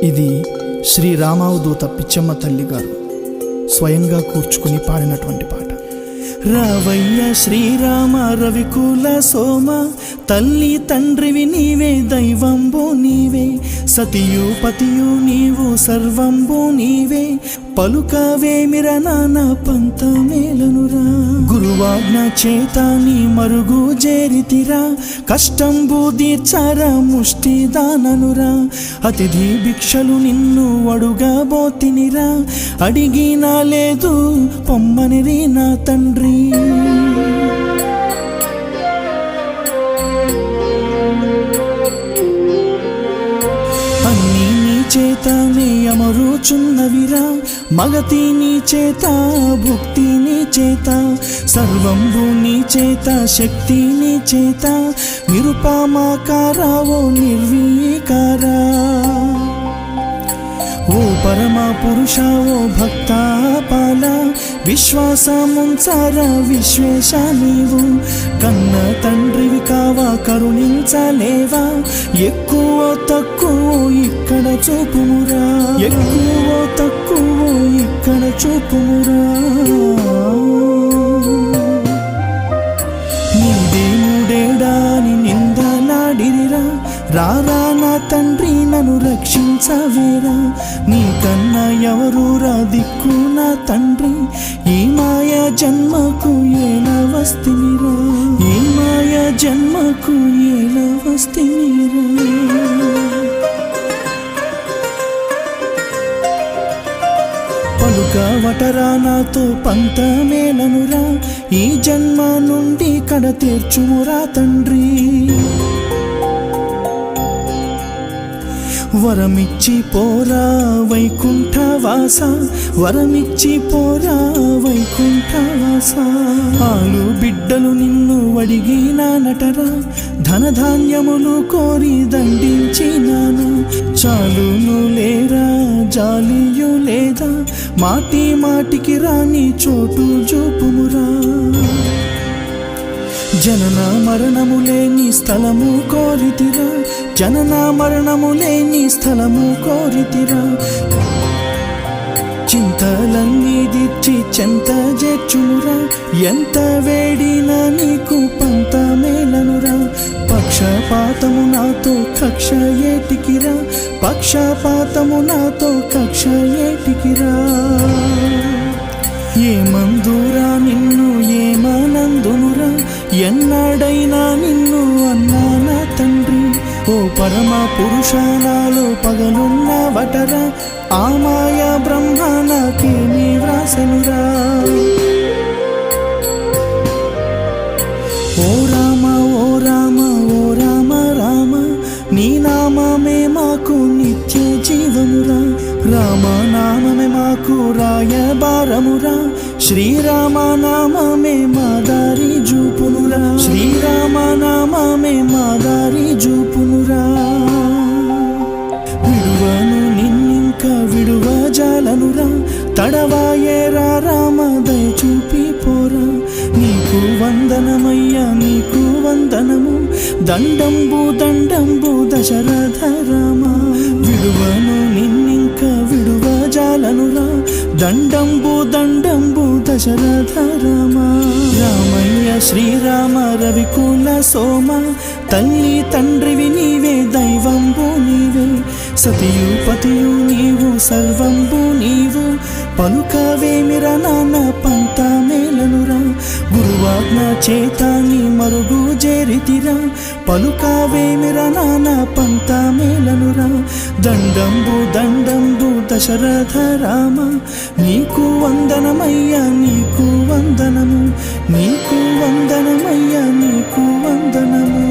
ఇది శ్రీరామావధూత పిచ్చమ్మ తల్లి గారు స్వయంగా కూర్చుకుని పాడినటువంటి పాట. రావయ్య శ్రీరామ రవికుల సోమ, తల్లి తండ్రివి నీవే, దైవంబు నీవే, సతియు పతియు నీవు, సర్వంబు నీవే, పలుకవేమిర నాన్న పంతమేలనురా. గురువాజ్ఞ చేత నీ మరుగు చేరితిరా, కష్టంబు దీర్చారా ముష్టి దాననురా. అతిథి భిక్షలు నిన్ను అడుగబోతినిరా, అడిగినా లేదు పొమ్మనిరి నా తండ్రి. అన్నీ నీ చేతనే అమరుచున్నవిరా, మగతి నీ చేత, భుక్తి నీ చేత, సర్వంబు నీ చేత, శక్తి నీ చేత, నిరుపమాకారా ఓ నిర్వీకారా. ఓ పరమ పురుష ఓ భక్త పాల, విశ్వాసముంచారా విశ్వేశ నీవు, కన్న తండ్రివి కావా కరుణించలేవా, ఎక్కువ తక్కువ ఇక్కడ చూపుమురా, ఎక్కువ తక్కువ ఇక్కడ చూపుమురా. నీదేముడేడాని నిందలాడిరిరా, రారా నా తండ్రి నన్ను రక్షించవేరా, నీకన్నా ఎవరురా దిక్కు నా తండ్రి, ఈ మాయ జన్మకు ఏల వస్తినిరా, ఈ మాయ జన్మకు ఏల వస్తినిరా. పలుకవటరా నాతో పంతమేలనురా, ఈ జన్మ నుండి కడ తీర్చుమురా తండ్రి. వరమిచ్చి పోరా వైకుంఠవాస, వరమిచ్చి పోరా వైకుంఠవాస. ఆలు బిడ్డలు నిన్ను అడిగినానటరా, ధనధాన్యములు కోరి దండించినాను, చాలును లేరా జాలియు లేదా, మాటి మాటికి రాని చోటు చూపుమురా. జనన మరణము లేని స్థలము కోరితిరా, జనన మరణము లేని స్థలము కోరితిరా, చింతలన్నీ దిచ్చి చెంత చేర్చుమురా, ఎంత వేడినా నీకు పంతమేలనురా. పక్షపాతము నాతో కక్ష ఏటికిరా, పక్షపాతము నాతో కక్ష ఏటికిరా. ఏమందురా నిన్ను ఏమనందునురా, ఎన్నడైనా నిన్ను అన్నా నా తండ్రి. ఓ పరమ పురుషాలలో పగలున్నవటరా, ఆ మాయా బ్రహ్మ నాకేమీ వ్రాసెనురా. ఓ రామ ఓ రామ ఓ రామ రామ, నీ నామమే మాకు నిత్య జీవమురా, రామ నామమే మాకు రాయబారమురా, శ్రీరామ నామమే మా దారి చూపునురా, శ్రీరామ నామమే మా దారి చూపునురా. విడువను నిన్నింక విడువజాలనురా, తడవాయేరా రామ దయ చూపి పోరా. నీకు వందనమయ్యా నీకు వందనము, దండంబు దండంబు దశరథ రామ. విడువను నిన్నింక విడువజాలనురా, దండంబు దండంబు దశరథ రామ. రామయ్య శ్రీరామ రవికుల సోమ, తల్లి తండ్రివి నీవే, దైవంబు నీవే, సతియు పతియు నీవు, సర్వంబు నీవు, పలుకవేమిర నాన్న పంతమేలనురా. గురువాజ్ఞ చేత నీ మరుగు చేరితిరా, పలుకవేమిర నాన్న పంతమేలనురా. దండంబు దండంబు దశరథ రామ, నీకు వందనమయ్యా నీకు వందనము, నీకు వందనమయ్యా నీకు వందనము.